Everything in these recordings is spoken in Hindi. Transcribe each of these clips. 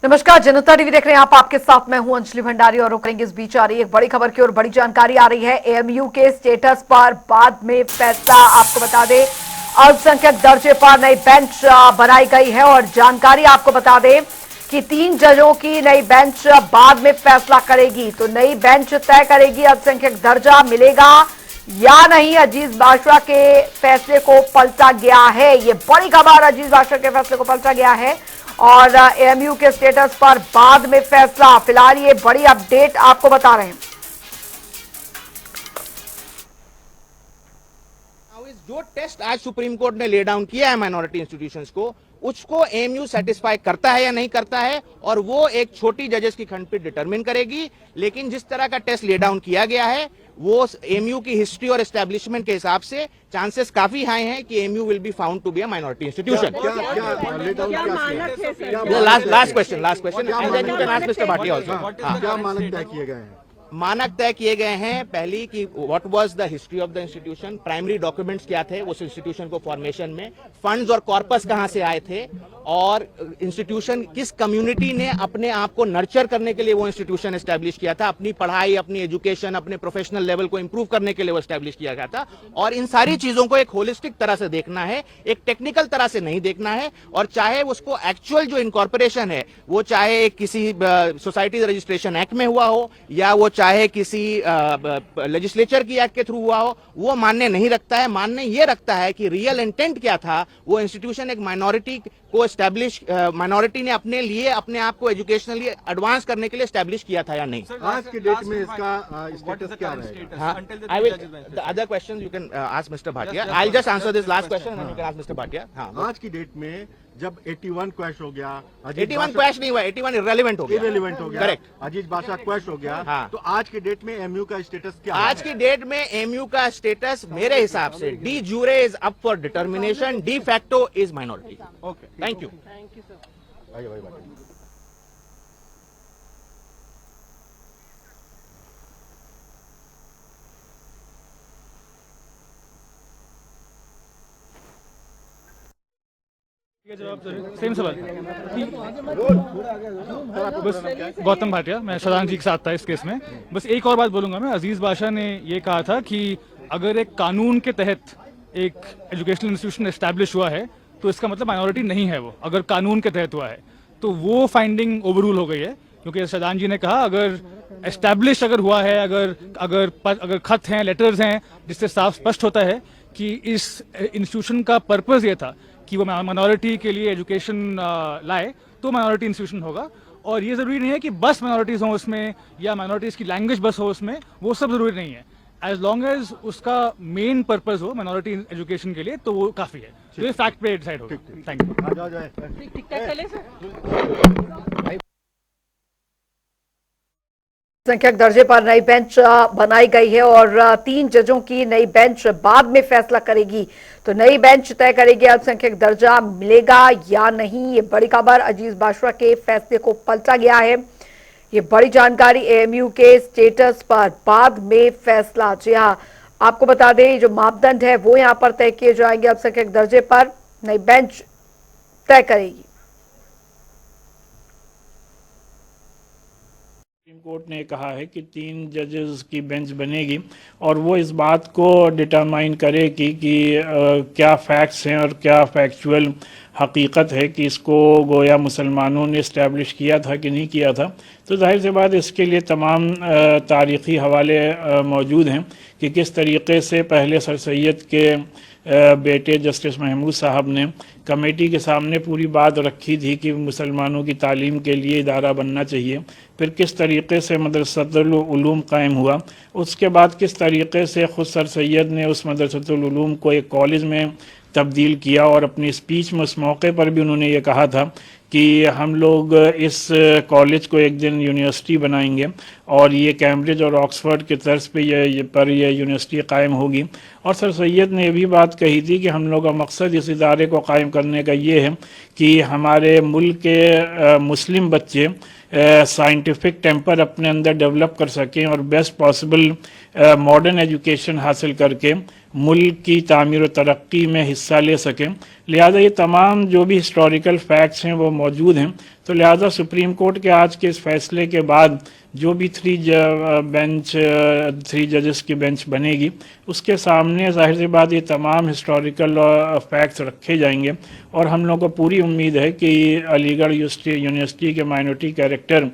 नमस्कार, जनता टीवी देख रहे हैं आप। आपके साथ मैं हूं अंजलि भंडारी और रुक करेंगे इस बीच आ रही एक बड़ी खबर की और बड़ी जानकारी आ रही है एएमयू के स्टेटस पर बाद में फैसला। आपको बता दें अल्पसंख्यक दर्जे पर नई बेंच बनाई गई है और जानकारी आपको बता दें कि 3 जजों की नई बेंच बाद में फैसला करेगी। तो नई बेंच तय करेगी अल्पसंख्यक दर्जा मिलेगा या नहीं। अजीज बाशरा के फैसले को पलटा गया है, ये बड़ी खबर। अजीज बाशरा के फैसले को पलटा गया है और एएमयू के स्टेटस पर बाद में फैसला। फिलहाल ये बड़ी अपडेट आपको बता रहे हैं। जो टेस्ट आज सुप्रीम कोर्ट ने ले डाउन किया है माइनॉरिटी इंस्टीट्यूशंस को, उसको एएमयू सेटिस्फाई करता है या नहीं करता है, और वो एक छोटी जजेस की खंडपीठ डिटरमिन करेगी। लेकिन जिस तरह का टेस्ट ले डाउन किया गया है वो एएमयू की हिस्ट्री और एस्टैब्लिशमेंट के हिसाब से चांसेस काफी हाई हैं कि AMU will be found to be a minority institution. Last question and then you can ask mister Bhatia also. क्या मानक तय किए गए हैं? मानक तय किए गए हैं। पहली कि what was the history of the institution, primary documents क्या थे उस इंस्टीट्यूशन को फॉर्मेशन में, फंड्स और कॉर्पस कहां से आए थे, और इंस्टीट्यूशन किस कम्युनिटी ने अपने आप को नर्चर करने के लिए वो इंस्टीट्यूशन एस्टैब्लिश किया था, अपनी पढ़ाई, अपनी एजुकेशन, अपने प्रोफेशनल लेवल को इंप्रूव करने के लिए वो एस्टैब्लिश किया गया था। और इन सारी चीजों को एक होलिस्टिक तरह से देखना है, एक टेक्निकल तरह से नहीं देखना है। और चाहे उसको एक्चुअल जो इनकॉर्पोरेशन है वो चाहे किसी सोसाइटी रजिस्ट्रेशन एक्ट में हुआ हो या वो चाहे किसी लेजिस्लेचर की एक्ट के थ्रू हुआ हो, वो मानने नहीं रखता है। मानने ये रखता है कि रियल इंटेंट क्या था, वो इंस्टीट्यूशन एक माइनॉरिटी को एस्टैब्लिश, माइनॉरिटी ने अपने लिए अपने आप को एजुकेशनली एडवांस करने के लिए एस्टैब्लिश किया था या नहीं। आज की डेट में इसका स्टेटस क्या रहेगा? I will the other question you can ask mister Bhatia. I will just answer this last question and you can ask mister Bhatia. आज की डेट में जब 81 क्वैश हो गया, 81 क्वैश नहीं हुआ, 81 इररिलेवेंट हो गया। करेक्ट, अजीज बादशाह क्वैश हो गया। हाँ। तो आज की डेट में एएमयू का स्टेटस क्या है? आज की डेट में एएमयू का स्टेटस मेरे हिसाब से D jure is up for determination, de facto is minority. Okay, thank you. Same सवाल। बस गौतम भाटिया, मैं शशांक जी के साथ था इस केस में। बस एक और बात बोलूंगा मैं। अजीज बादशाह ने ये कहा था कि अगर एक कानून के तहत एक एजुकेशनल इंस्टीट्यूशन एस्टैब्लिश हुआ है तो इसका मतलब माइनॉरिटी नहीं है वो, अगर कानून के तहत हुआ है। तो वो फाइंडिंग ओवररूल हो गई है, क्योंकि शशांक जी ने कहा अगर एस्टैब्लिश अगर हुआ है, अगर खत हैं, लेटर्स हैं, जिससे साफ स्पष्ट होता है कि इस इंस्टीट्यूशन का पर्पस ये था कि वो माइनॉरिटी के लिए एजुकेशन लाए, तो माइनॉरिटी इंस्टीट्यूशन होगा। और ये जरूरी नहीं है कि बस माइनॉरिटीज हो उसमें या माइनॉरिटीज की लैंग्वेज बस हो उसमें, वो सब जरूरी नहीं है। एज लॉन्ग एज उसका मेन पर्पस हो माइनॉरिटी एजुकेशन के लिए, तो वो काफी है। तो ये फैक्ट पे डिसाइड होगा। Thank you. संख्यक दर्जे पर नई बेंच बनाई गई है और 3 जजों की नई बेंच बाद में फैसला करेगी। तो नई बेंच तय करेगी अल्पसंख्यक दर्जा मिलेगा या नहीं। ये बड़ी खबर। अजीज बाशरा के फैसले को पलटा गया है, ये बड़ी जानकारी। एएमयू के स्टेटस पर बाद में फैसला। जी हाँ, आपको बता दें जो मापदंड है वो यहां पर तय किए जाएंगे। अल्पसंख्यक दर्जे पर नई बेंच तय करेगी। सुप्रीम कोर्ट ने कहा है कि 3 जजेस की बेंच बनेगी और वो इस बात को डिटरमाइन करेगी कि क्या फैक्ट्स हैं और क्या फैक्चुअल हकीकत है कि इसको गोया मुसलमानों ने इस्टेब्लिश किया था कि नहीं किया था। तो जाहिर सी बात इसके लिए तमाम तारीख़ी हवाले मौजूद हैं कि किस तरीक़े से पहले सर सैयद के बेटे जस्टिस महमूद साहब ने कमेटी के सामने पूरी बात रखी थी कि मुसलमानों की तालीम के लिए इदारा बनना चाहिए। फिर किस तरीक़े से मदरसतुल उलूम कायम हुआ, उसके बाद किस तरीक़े से ख़ुद सर सैयद ने उस मदरसतुल उलूम को एक कॉलेज में तब्दील किया और अपनी स्पीच में उस मौके पर भी उन्होंने ये कहा था कि हम लोग इस कॉलेज को एक दिन यूनिवर्सिटी बनाएंगे और ये कैम्ब्रिज और ऑक्सफोर्ड के तर्ज पे ये यूनिवर्सिटी कायम होगी। और सर सैयद ने ये भी बात कही थी कि हम लोग का मकसद इस इदारे को कायम करने का ये है कि हमारे मुल्क के मुस्लिम बच्चे साइंटिफिक टेम्पर अपने अंदर डेवलप कर सकें और बेस्ट पॉसिबल मॉडर्न एजुकेशन हासिल करके मुल्क की तामीर व तरक्की में हिस्सा ले सकें। लिहाजा ये तमाम जो भी हिस्टोरिकल फैक्ट्स हैं वो मौजूद हैं। तो तो लिहाजा सुप्रीम कोर्ट के आज के इस फैसले के बाद जो भी थ्री जजेस की बेंच बनेगी उसके सामने जाहिर सी बात ये तमाम हिस्टोरिकल फैक्ट्स रखे जाएंगे और हम लोगों को पूरी उम्मीद है कि अलीगढ़ यूनिवर्सिटी के माइनॉरिटी कैरेक्टर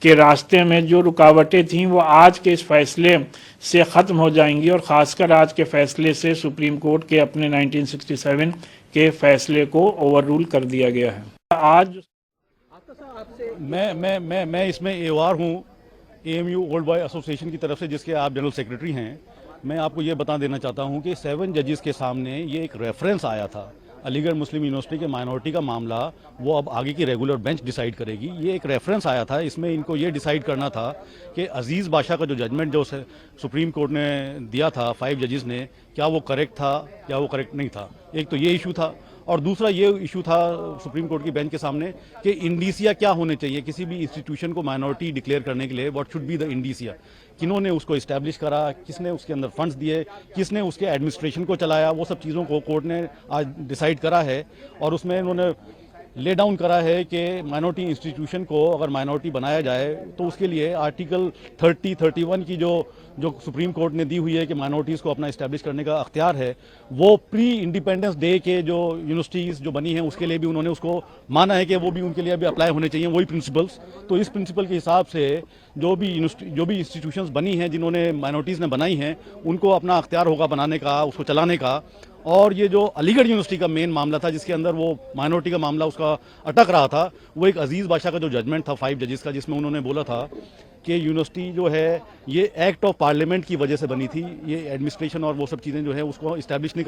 के रास्ते में जो रुकावटें थीं वो आज के इस फैसले से ख़त्म हो जाएंगी और ख़ासकर आज के फैसले से सुप्रीम कोर्ट के अपने 1967 के फैसले को ओवर रूल कर दिया गया है। आज मैं इसमें एवार हूँ एएमयू ओल्ड बॉय एसोसिएशन की तरफ से, जिसके आप जनरल सेक्रेटरी हैं। मैं आपको ये बता देना चाहता हूँ कि 7 जजेस के सामने ये एक रेफरेंस आया था, अलीगढ़ मुस्लिम यूनिवर्सिटी के माइनॉरिटी का मामला वो अब आगे की रेगुलर बेंच डिसाइड करेगी। ये एक रेफरेंस आया था, इसमें इनको ये डिसाइड करना था कि अजीज़ बाशा का जो जजमेंट जो सुप्रीम कोर्ट ने दिया था 5 जजेस ने, क्या वो करेक्ट था या वो करेक्ट नहीं था। एक तो ये इशू था और दूसरा ये इशू था सुप्रीम कोर्ट की बेंच के सामने कि इंडीसिया क्या होने चाहिए किसी भी इंस्टीट्यूशन को माइनॉरिटी डिक्लेयर करने के लिए। व्हाट शुड बी द इंडीसिया, किन्होंने उसको इस्टेब्लिश करा, किसने उसके अंदर फंड्स दिए, किसने उसके एडमिनिस्ट्रेशन को चलाया, वो सब चीज़ों को कोर्ट ने आज डिसाइड करा है। और उसमें उन्होंने ले डाउन करा है कि माइनॉरिटी इंस्टीट्यूशन को अगर माइनॉरिटी बनाया जाए तो उसके लिए आर्टिकल 30-31 की जो सुप्रीम कोर्ट ने दी हुई है कि माइनॉरिटीज़ को अपना इस्टेब्लिश करने का अख्तियार है, वो प्री इंडिपेंडेंस डे के जो यूनिवर्सिटीज़ जो बनी हैं उसके लिए भी उन्होंने उसको माना है कि वो भी उनके लिए भी अप्लाई होने चाहिए वही प्रिंसिपल्स। तो इस प्रिंसिपल के हिसाब से जो भी इंस्टीट्यूशंस बनी हैं जिन्होंने माइनॉरिटीज़ ने बनाई हैं उनको अपना अख्तियार होगा बनाने का, उसको चलाने का। और ये जो अलीगढ़ यूनिवर्सिटी का मेन मामला था जिसके अंदर वो माइनॉरिटी का मामला उसका अटक रहा था, वो एक अजीज़ बाशा का जो जजमेंट था 5 जजेस का, जिसमें उन्होंने बोला था कि यूनिवर्सिटी जो है ये एक्ट ऑफ पार्लियामेंट की वजह से बनी थी, ये एडमिनिस्ट्रेशन और वो सब चीज़ें जो है उसको इस्टेब्लिश नहीं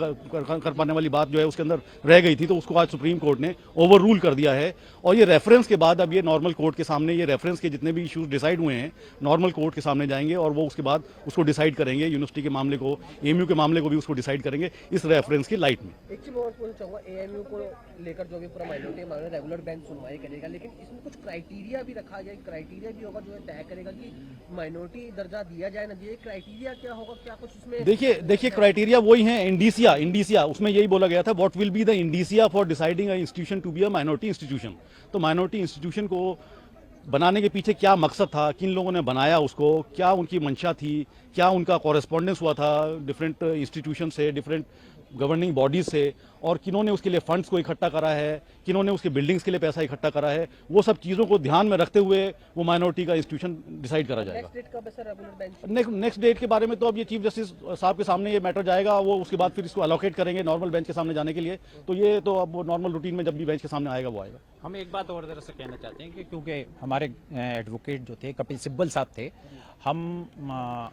कर पाने वाली बात जो है उसके अंदर रह गई थी, तो उसको आज सुप्रीम कोर्ट ने ओवर रूल कर दिया है। और ये रेफरेंस के बाद अब ये नॉर्मल कोर्ट के सामने ये रेफरेंस के जितने भी इशूज डिसाइड हुए हैं नॉर्मल कोर्ट के सामने जाएंगे और वो उसके बाद उसको डिसाइड करेंगे, यूनिवर्सिटी के मामले को, एएमयू के मामले को भी उसको डिसाइड करेंगे इस रेफरेंस की लाइट में। एक चीज और पूछना चाहूंगा, एएमयू को लेकर जो भी पूरा माइनॉरिटी मामला रेगुलर बेंच सुनवाई करेगा, लेकिन इसमें कुछ क्राइटेरिया भी रखा गया, क्राइटेरिया भी होगा जो है तय करेगा कि माइनॉरिटी दर्जा दिया जाए ना दिया, क्राइटेरिया क्या होगा, क्या कुछ उसमें? देखिए क्राइटेरिया वही है, इंडीसिया उसमें यही बोला गया था, what will be the indicia for deciding a institution to be a minority institution. तो माइनॉरिटी इंस्टीट्यूशन को बनाने के पीछे क्या मकसद था, किन लोगों ने बनाया उसको, क्या उनकी मंशा थी, क्या उनका कॉरेस्पॉन्डेंस हुआ था डिफरेंट इंस्टीट्यूशन से, डिफरेंट गवर्निंग बॉडीज से, और किन्होंने उसके लिए फंड्स को इकट्ठा करा है, किन्होंने उसके बिल्डिंग्स के लिए पैसा इकट्ठा करा है, वो सब चीज़ों को ध्यान में रखते हुए वो माइनॉरिटी का इंस्टीट्यूशन डिसाइड करा जाएगा। नेक्स्ट डेट के बारे में तो अब ये चीफ जस्टिस साहब के सामने ये मैटर जाएगा, वो उसके बाद फिर इसको अलोकेट करेंगे नॉर्मल बेंच के सामने जाने के लिए। तो ये तो अब नॉर्मल रूटीन में जब भी बेंच के सामने आएगा वो आएगा। हम एक बात और से कहना चाहते हैं कि क्योंकि हमारे एडवोकेट जो थे कपिल सिब्बल साहब थे, हम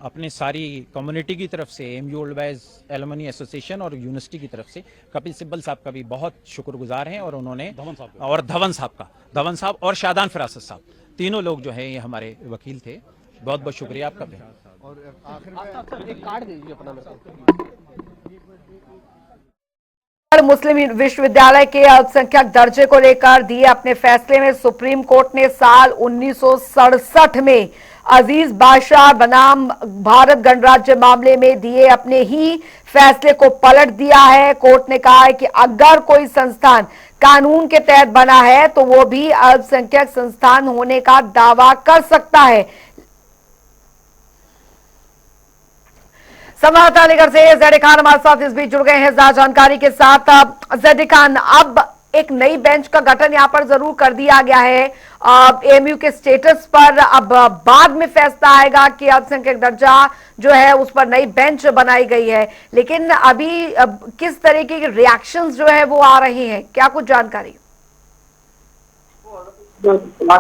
अपने सारी कम्युनिटी की तरफ से AMU old boys alumni association और यूनिवर्सिटी की तरफ से कपिल सिब्बल साहब का भी बहुत शुक्रगुजार हैं। और उन्होंने धवन साहब और शादान फिरासत साहब, तीनों लोग जो है ये हमारे वकील थे। बहुत बहुत शुक्रिया आपका भी। और आखिर में एक कार्ड दे दीजिए अपना मेरे को। मुस्लिम विश्वविद्यालय के अल्पसंख्यक दर्जे को लेकर दिए अपने फैसले में सुप्रीम कोर्ट ने साल 1967 में अजीज बाशा बनाम भारत गणराज्य मामले में दिए अपने ही फैसले को पलट दिया है। कोर्ट ने कहा है कि अगर कोई संस्थान कानून के तहत बना है तो वो भी अल्पसंख्यक संस्थान होने का दावा कर सकता है। संवाददाता अलीगढ़ से जेडी खान हमारे साथ इस बीच जुड़ गए हैं ज्यादा जानकारी के साथ। जेडी खान, अब एक नई बेंच का गठन यहां पर जरूर कर दिया गया है एएमयू के स्टेटस पर। अब बाद में फैसला आएगा कि अल्पसंख्यक दर्जा जो है उस पर नई बेंच बनाई गई है, लेकिन अभी किस तरीके के रिएक्शंस जो है वो आ रहे हैं, क्या कुछ जानकारी? फैसला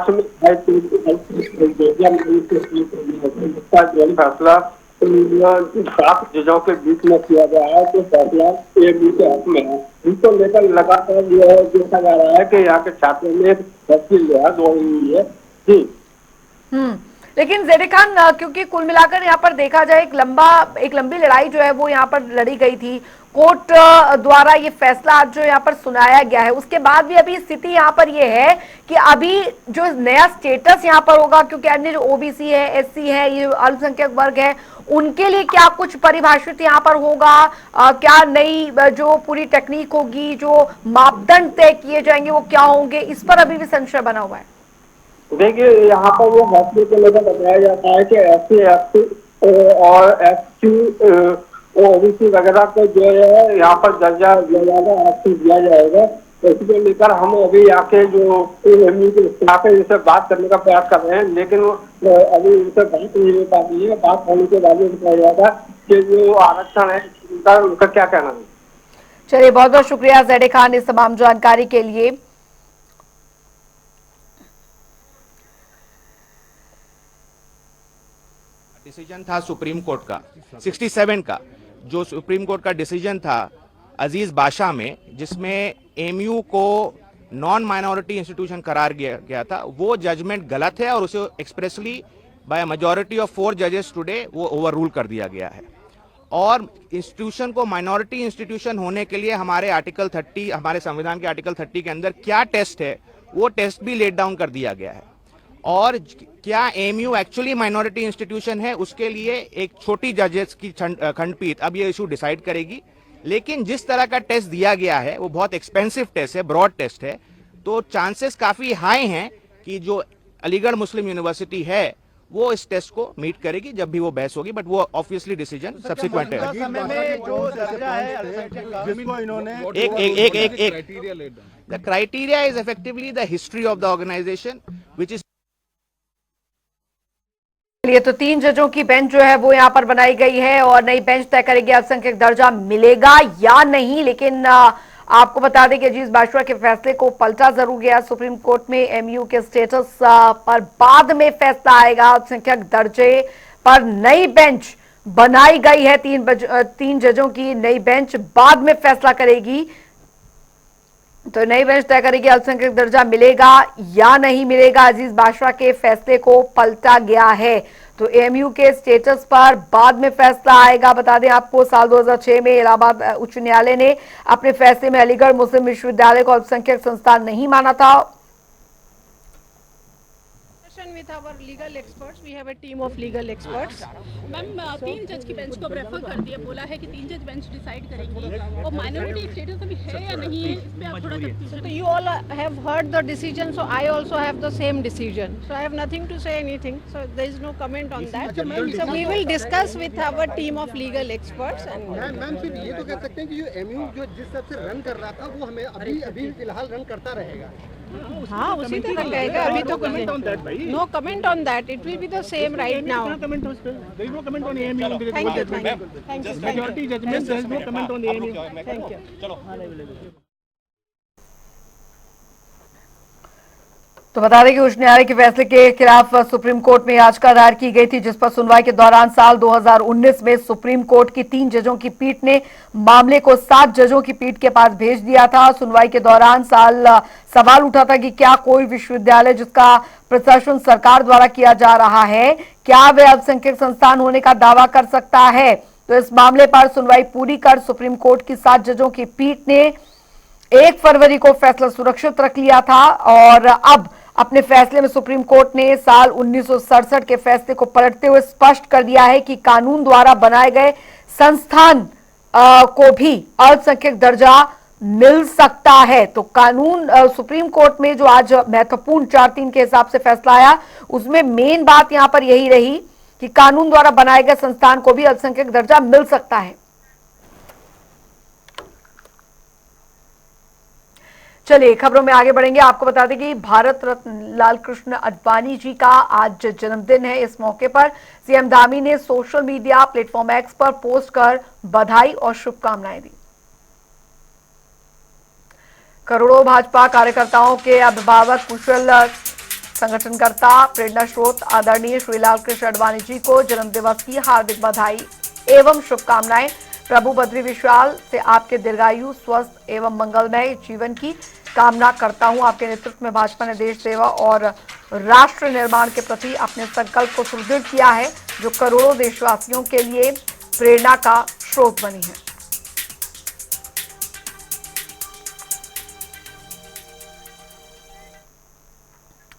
7 जजों के बीच में किया गया है, तो फैसला एएमयू के हक में है। इसको लेकर लगातार यह देखा जा रहा है कि यहाँ के छात्रों में तस्वीर जो है दौड़ी हुई है जी। लेकिन जेडी खान, क्योंकि कुल मिलाकर यहाँ पर देखा जाए एक लंबी लड़ाई जो है वो यहाँ पर लड़ी गई थी, कोर्ट द्वारा ये फैसला आज जो यहाँ पर सुनाया गया है, उसके बाद भी अभी स्थिति यहाँ पर ये है कि अभी जो नया स्टेटस यहाँ पर होगा, क्योंकि अन्य जो ओबीसी है, एससी है, ये अल्पसंख्यक वर्ग है, उनके लिए क्या कुछ परिभाषित यहाँ पर होगा, क्या नई जो पूरी टेक्निक होगी, जो मापदंड तय किए जाएंगे वो क्या होंगे, इस पर अभी भी संशय बना हुआ है। देखिए यहाँ पर वो फैसले को लेकर बताया जाता है कि SC, ST और SQ OBC वगैरह को जो है यहाँ पर दर्जा ज्यादा आरक्षण दिया जाएगा। तो इसको लेकर हम अभी यहाँ के जो AMU के स्टाफ है इनसे बात करने का प्रयास कर रहे हैं, लेकिन अभी उनसे बात नहीं हो पा रही है। बात होने के बाद बताया जाएगा कि जो आरक्षण है उनका क्या कहना है। चलिए, बहुत बहुत शुक्रिया ज़ैड खान इस तमाम जानकारी के लिए। डिसीजन था सुप्रीम कोर्ट का 67 का, जो सुप्रीम कोर्ट का डिसीजन था अजीज बादशाह में, जिसमें एमयू को नॉन माइनॉरिटी इंस्टीट्यूशन करार गया था, वो जजमेंट गलत है और उसे एक्सप्रेसली बाय मेजॉरिटी ऑफ 4 जजेस टुडे वो ओवर रूल कर दिया गया है। और इंस्टीट्यूशन को माइनॉरिटी इंस्टीट्यूशन होने के लिए हमारे आर्टिकल 30, हमारे संविधान के आर्टिकल 30 के अंदर क्या टेस्ट है, वो टेस्ट भी लेट डाउन कर दिया गया है। और क्या एमयू एक्चुअली माइनॉरिटी इंस्टीट्यूशन है, उसके लिए एक छोटी जजेस की खंडपीठ अब ये इशू डिसाइड करेगी। लेकिन जिस तरह का टेस्ट दिया गया है वो बहुत एक्सपेंसिव टेस्ट है, ब्रॉड टेस्ट है, तो चांसेस काफी हाई हैं कि जो अलीगढ़ मुस्लिम यूनिवर्सिटी है वो इस टेस्ट को मीट करेगी जब भी वो बहस होगी, बट वो ऑब्वियसली डिसीजन सब्सिक्वेंट है। The criteria is effectively the history of the organisation which is. चलिए, तो 3 जजों की बेंच जो है वो यहां पर बनाई गई है और नई बेंच तय करेगी अल्पसंख्यक दर्जा मिलेगा या नहीं। लेकिन आपको बता दें कि अजीज बाजवा के फैसले को पलटा जरूर गया सुप्रीम कोर्ट में। एमयू के स्टेटस पर बाद में फैसला आएगा। अल्पसंख्यक दर्जे पर नई बेंच बनाई गई है, 3 जजों की नई बेंच बाद में फैसला करेगी। तो नई बेंच तय करेगी अल्पसंख्यक दर्जा मिलेगा या नहीं मिलेगा। अजीज बादशाह के फैसले को पलटा गया है, तो एमयू के स्टेटस पर बाद में फैसला आएगा। बता दें आपको, साल 2006 में इलाहाबाद उच्च न्यायालय ने अपने फैसले में अलीगढ़ मुस्लिम विश्वविद्यालय को अल्पसंख्यक संस्थान नहीं माना था। With our legal experts, we have a team of legal experts. Ma'am 3 जज की बेंच को प्रेफर कर दिया, बोला है कि 3 जज बेंच डिसाइड करेंगी और माइनॉरिटी स्टेटस अभी है या नहीं है, इस पे आप थोड़ा confusion. So you all have heard the decision, so I also have the same decision. So I have nothing to say anything. So there is no comment on that. So we will discuss with our team of legal experts. And ma'am सिर्फ ये तो कह सकते हैं कि जो एमयू जो जिस हिसाब से रन कर रहा था वो हमें अभी फिलहाल रन करता रहेगा। हाँ, उसी तरह कहेगा। अभी तो no comment on that, it will be the same right now. Comment उस पे, there is no comment on AMU. Thank you. Majority judgment, there is no comment on AMU. Thank you. चलो। तो बता दें कि उच्च न्यायालय के फैसले के खिलाफ सुप्रीम कोर्ट में याचिका दायर की गई थी, जिस पर सुनवाई के दौरान साल 2019 में सुप्रीम कोर्ट की 3 जजों की पीठ ने मामले को 7 जजों की पीठ के पास भेज दिया था। सुनवाई के दौरान सवाल उठा था कि क्या कोई विश्वविद्यालय जिसका प्रशासन सरकार द्वारा किया जा रहा है, क्या वे अल्पसंख्यक संस्थान होने का दावा कर सकता है। तो इस मामले पर सुनवाई पूरी कर सुप्रीम कोर्ट की 7 जजों की पीठ ने 1 फरवरी को फैसला सुरक्षित रख लिया था और अब अपने फैसले में सुप्रीम कोर्ट ने साल 1967 के फैसले को पलटते हुए स्पष्ट कर दिया है कि कानून द्वारा बनाए गए संस्थान को भी अल्पसंख्यक दर्जा मिल सकता है। तो कानून सुप्रीम कोर्ट में जो आज महत्वपूर्ण 4-3 के हिसाब से फैसला आया, उसमें मेन बात यहां पर यही रही कि कानून द्वारा बनाए गए संस्थान को भी अल्पसंख्यक दर्जा मिल सकता है। चलिए, खबरों में आगे बढ़ेंगे। आपको बता दें कि भारत रत्न लालकृष्ण आडवाणी जी का आज जन्मदिन है। इस मौके पर सीएम धामी ने सोशल मीडिया प्लेटफॉर्म एक्स पर पोस्ट कर बधाई और शुभकामनाएं दी। करोड़ों भाजपा कार्यकर्ताओं के अभिभावक, कुशल संगठनकर्ता, प्रेरणा स्रोत आदरणीय श्री लालकृष्ण आडवाणी जी को जन्मदिवस की हार्दिक बधाई एवं शुभकामनाएं। प्रभु बद्री विशाल से आपके दीर्घायु, स्वस्थ एवं मंगलमय जीवन की कामना करता हूं। आपके नेतृत्व में भाजपा ने देश सेवा और राष्ट्र निर्माण के प्रति अपने संकल्प को सुदृढ़ किया है, जो करोड़ों देशवासियों के लिए प्रेरणा का स्रोत बनी है।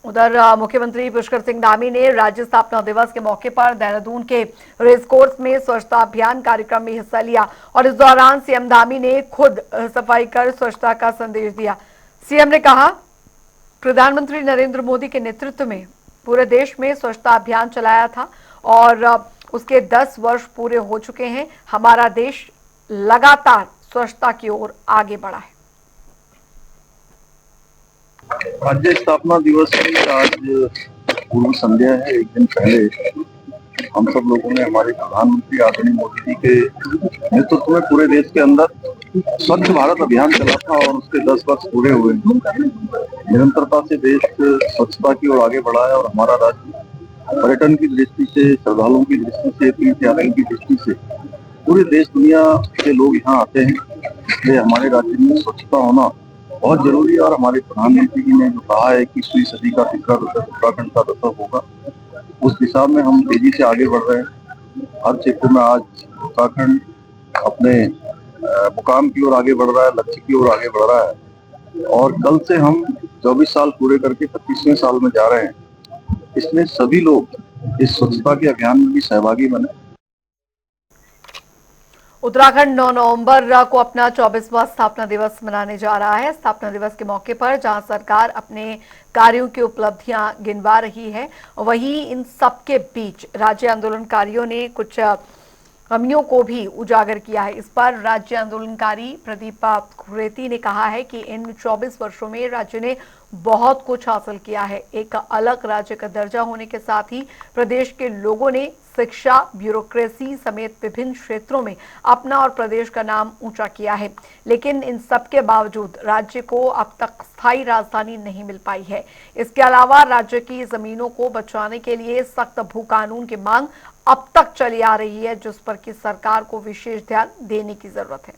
उधर मुख्यमंत्री पुष्कर सिंह धामी ने राज्य स्थापना दिवस के मौके पर देहरादून के रेस कोर्स में स्वच्छता अभियान कार्यक्रम में हिस्सा लिया और इस दौरान सीएम धामी ने खुद सफाई कर स्वच्छता का संदेश दिया। सीएम ने कहा प्रधानमंत्री नरेंद्र मोदी के नेतृत्व में पूरे देश में स्वच्छता अभियान चलाया था और उसके 10 वर्ष पूरे हो चुके हैं। हमारा देश लगातार स्वच्छता की ओर आगे बढ़ा है। राज्य स्थापना दिवस की आज पूर्व संध्या है। एक दिन पहले हम सब लोगों ने हमारे प्रधानमंत्री आदरणीय मोदी जी के नेतृत्व में पूरे देश के अंदर स्वच्छ भारत अभियान चला था और उसके 10 वर्ष पूरे हुए। निरंतरता से देश स्वच्छता की ओर आगे बढ़ा है और हमारा राज्य पर्यटन की दृष्टि से, श्रद्धालुओं की दृष्टि से, तीर्थयात्रियों की दृष्टि से पूरे देश दुनिया के लोग यहाँ आते हैं। इसलिए हमारे राज्य में स्वच्छता होना बहुत जरूरी है और हमारे प्रधानमंत्री जी ने जो कहा है कि 21वीं सदी का तीसरा दशक उत्तराखंड का दशक होगा, उस दिशा में हम तेजी से आगे बढ़ रहे हैं। हर क्षेत्र में आज उत्तराखंड अपने मुकाम की ओर आगे बढ़ रहा है, लक्ष्य की ओर आगे बढ़ रहा है और कल से हम 24 साल पूरे करके 25वें साल में जा रहे हैं। इसमें सभी लोग इस स्वच्छता के अभियान में भी सहभागी बने। उत्तराखंड 9 नवंबर को अपना 24वां स्थापना दिवस मनाने जा रहा है। स्थापना दिवस के मौके पर जहां सरकार अपने कार्यों की उपलब्धियां गिनवा रही है, वहीं इन सबके बीच राज्य आंदोलनकारियों ने कुछ कमियों को भी उजागर किया है। इस पर राज्य आंदोलनकारी प्रदीप खुरेती ने कहा है कि इन 24 वर्षों में राज्य ने बहुत कुछ हासिल किया है। एक अलग राज्य का दर्जा होने के साथ ही प्रदेश के लोगों ने शिक्षा, ब्यूरोक्रेसी समेत विभिन्न क्षेत्रों में अपना और प्रदेश का नाम ऊंचा किया है। लेकिन इन सब के बावजूद राज्य को अब तक स्थायी राजधानी नहीं मिल पाई है। इसके अलावा राज्य की जमीनों को बचाने के लिए सख्त भू कानून की मांग अब तक चली आ रही है, जिस पर कि सरकार को विशेष ध्यान देने की जरूरत है।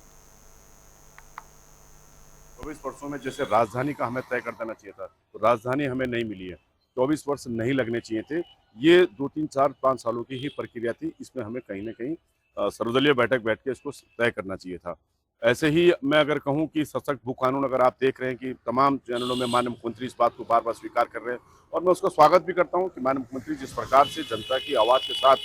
24 वर्षों में जैसे राजधानी का हमें तय कर देना चाहिए था, तो राजधानी हमें नहीं मिली है। 24 वर्ष नहीं लगने चाहिए थे। ये 2, 3, 4, 5 सालों की ही प्रक्रिया थी। इसमें हमें कहीं ना कहीं सर्वदलीय बैठक बैठ के इसको तय करना चाहिए था। ऐसे ही मैं अगर कहूं कि सशक्त भू कानून, अगर आप देख रहे हैं कि तमाम चैनलों में माननीय मुख्यमंत्री इस बात को बार बार स्वीकार कर रहे हैं और मैं उसका स्वागत भी करता हूं कि माननीय मुख्यमंत्री जिस प्रकार से जनता की आवाज़ के साथ,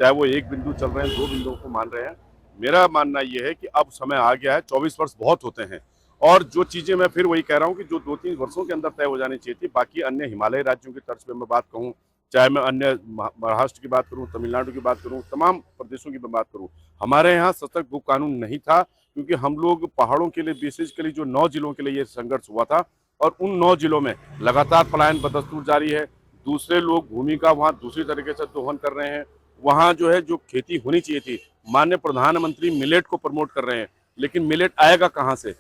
चाहे वो 1 बिंदु चल रहे हैं, 2 बिंदुओं को मान रहे हैं। मेरा मानना ये है कि अब समय आ गया है। 24 वर्ष बहुत होते हैं और जो चीज़ें मैं फिर वही कह रहा हूँ कि जो 2-3 वर्षों के अंदर तय हो जानी चाहिए थी। बाकी अन्य हिमालयी राज्यों की तर्ज पे मैं बात कहूँ, चाहे मैं अन्य महाराष्ट्र की बात करूँ, तमिलनाडु की बात करूँ, तमाम प्रदेशों की बात करूँ, हमारे यहाँ सशक्त भू कानून नहीं था, क्योंकि हम लोग पहाड़ों के लिए बेसिकली जो 9 जिलों के लिए ये संघर्ष हुआ था और उन 9 जिलों में लगातार पलायन बदस्तूर जारी है। दूसरे लोग भूमि का वहाँ दूसरी तरीके से दोहन कर रहे हैं। वहाँ जो है जो खेती होनी चाहिए थी, माननीय प्रधानमंत्री मिलेट को प्रमोट कर रहे हैं, लेकिन मिलेट आएगा कहाँ से?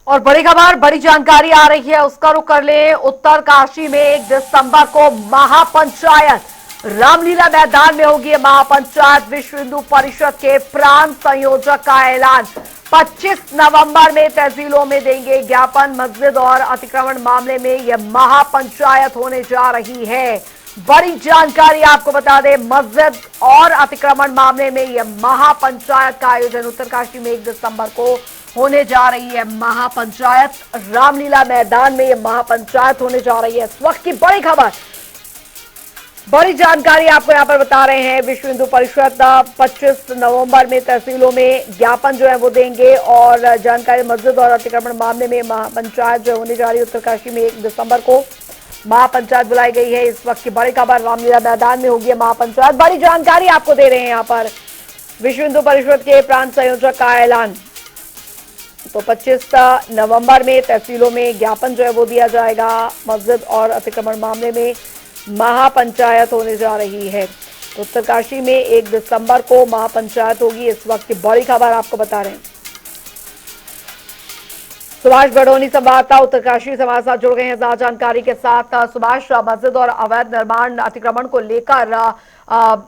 और बड़ी खबर, बड़ी जानकारी आ रही है, उसका रुख कर ले। उत्तरकाशी में 1 दिसंबर को महापंचायत रामलीला मैदान में होगी। महापंचायत विश्व हिंदू परिषद के प्रांत संयोजक का ऐलान। 25 नवंबर में तहसीलों में देंगे ज्ञापन। मस्जिद और अतिक्रमण मामले में यह महापंचायत होने जा रही है। बड़ी जानकारी आपको बता दें, मस्जिद और अतिक्रमण मामले में यह महापंचायत का आयोजन उत्तरकाशी में 1 दिसंबर को होने जा रही है। महापंचायत रामलीला मैदान में यह महापंचायत होने जा रही है। इस वक्त की बड़ी खबर, बड़ी जानकारी आपको यहां पर बता रहे हैं। विश्व हिंदू परिषद 25 नवंबर में तहसीलों में ज्ञापन जो है वो देंगे और जानकारी मस्जिद और अतिक्रमण मामले में महापंचायत जो होने जा रही है उत्तरकाशी में 1 दिसंबर को महापंचायत बुलाई गई है। इस वक्त की बड़ी खबर, रामलीला मैदान में होगी महापंचायत। बड़ी जानकारी आपको दे रहे हैं यहाँ पर, विश्व हिंदू परिषद के प्रांत संयोजक का ऐलान। तो 25 नवंबर में तहसीलों में ज्ञापन जो है वो दिया जाएगा। मस्जिद और अतिक्रमण मामले में महापंचायत होने जा रही है। तो उत्तरकाशी में 1 दिसंबर को महापंचायत होगी। इस वक्त की बड़ी खबर आपको बता रहे हैं। सुभाष बड़ोनी संवाददाता उत्तरकाशी से हमारे साथ जुड़ गए हैं ज्यादा जानकारी के साथ। सुभाष, मस्जिद और अवैध निर्माण अतिक्रमण को लेकर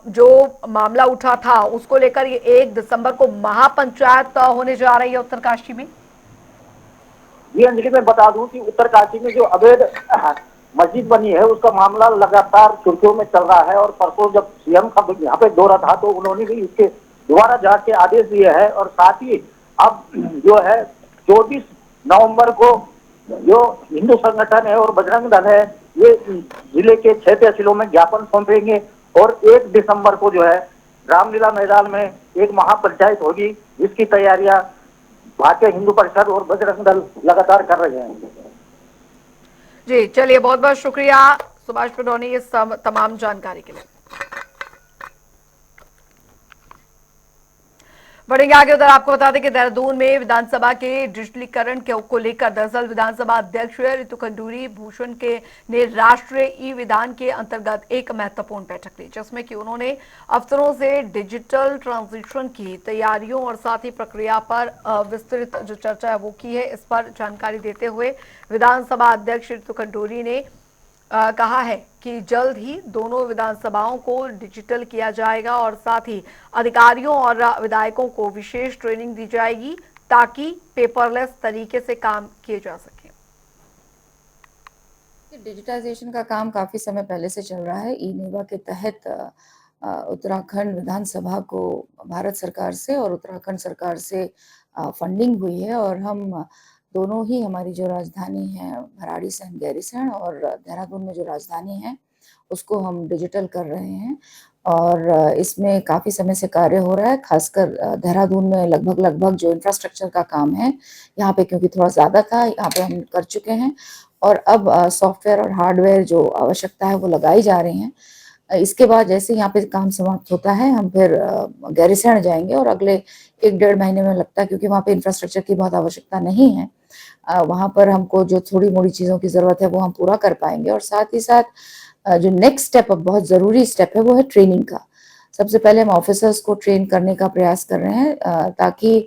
जो मामला उठा था उसको लेकर ये 1 दिसंबर को महापंचायत होने जा रही है उत्तरकाशी में। जी अंजलि, मैं बता दूं कि उत्तरकाशी में जो अवैध मस्जिद बनी है उसका मामला लगातार सुर्खियों में चल रहा है और परसों जब सीएम का यहाँ पे दौरा था तो उन्होंने भी इसके दोबारा जांच के आदेश दिए हैं और साथ ही अब जो है 24 नवंबर को जो हिंदू संगठन है और बजरंग दल है ये जिले के 6 तहसीलों में ज्ञापन सौंपेंगे और 1 दिसंबर को जो है रामलीला मैदान में एक महापंचायत होगी, जिसकी तैयारियां भारतीय हिंदू परिषद और बजरंग दल लगातार कर रहे हैं। जी चलिए, बहुत बहुत शुक्रिया सुभाष पडौनी इस तमाम जानकारी के लिए। बढ़ेंगे आगे। उधर आपको बता दें कि देहरादून में विधानसभा के डिजिटलीकरण को लेकर दरअसल विधानसभा अध्यक्ष ऋतु खंडूरी भूषण के ने राष्ट्रीय ई विधान के अंतर्गत एक महत्वपूर्ण बैठक ली, जिसमें कि उन्होंने अफसरों से डिजिटल ट्रांजिशन की तैयारियों और साथ ही प्रक्रिया पर विस्तृत जो चर्चा है वो की है। इस पर जानकारी देते हुए विधानसभा अध्यक्ष ऋतु खंडूरी ने कहा है कि जल्द ही दोनों विधानसभाओं को डिजिटल किया जाएगा और साथ ही अधिकारियों और विधायकों को विशेष ट्रेनिंग दी जाएगी ताकि पेपरलेस तरीके से काम किए जा सके। डिजिटाइजेशन का काम काफी समय पहले से चल रहा है। ई नेवा के तहत उत्तराखंड विधानसभा को भारत सरकार से और उत्तराखंड सरकार से फंडिंग हुई है और हम दोनों ही हमारी जो राजधानी है भराड़ीसैंण गैरीसैंण और देहरादून में जो राजधानी है उसको हम डिजिटल कर रहे हैं और इसमें काफ़ी समय से कार्य हो रहा है। खासकर देहरादून में लगभग जो इंफ्रास्ट्रक्चर का काम है यहाँ पे क्योंकि थोड़ा ज़्यादा था, यहाँ पे हम कर चुके हैं और अब सॉफ्टवेयर और हार्डवेयर जो आवश्यकता है वो लगाई जा रही हैं। इसके बाद जैसे यहाँ पे काम समाप्त होता है हम फिर गैरीसैंण जाएंगे और अगले 1-1.5 महीने में लगता है क्योंकि वहाँ पे इंफ्रास्ट्रक्चर की बहुत आवश्यकता नहीं है, वहाँ पर हमको जो थोड़ी मोड़ी चीज़ों की ज़रूरत है वो हम पूरा कर पाएंगे। और साथ ही साथ जो नेक्स्ट स्टेप अब बहुत ज़रूरी स्टेप है वो है ट्रेनिंग का। सबसे पहले हम ऑफिसर्स को ट्रेन करने का प्रयास कर रहे हैं ताकि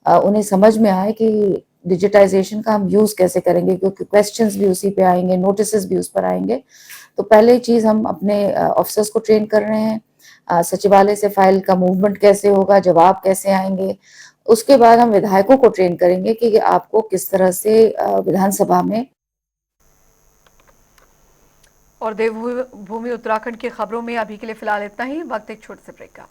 उन्हें समझ में आए कि डिजिटाइजेशन का हम यूज़ कैसे करेंगे, क्योंकि क्वेश्चंस भी उसी पे आएंगे, नोटिस भी उस पर आएंगे। तो पहले चीज़ हम अपने ऑफिसर्स को ट्रेन कर रहे हैं, सचिवालय से फाइल का मूवमेंट कैसे होगा, जवाब कैसे आएंगे। उसके बाद हम विधायकों को ट्रेन करेंगे कि आपको किस तरह से विधानसभा में। और देवभूमि उत्तराखंड की खबरों में अभी के लिए फिलहाल इतना ही। वक्त एक छोटे से ब्रेक का।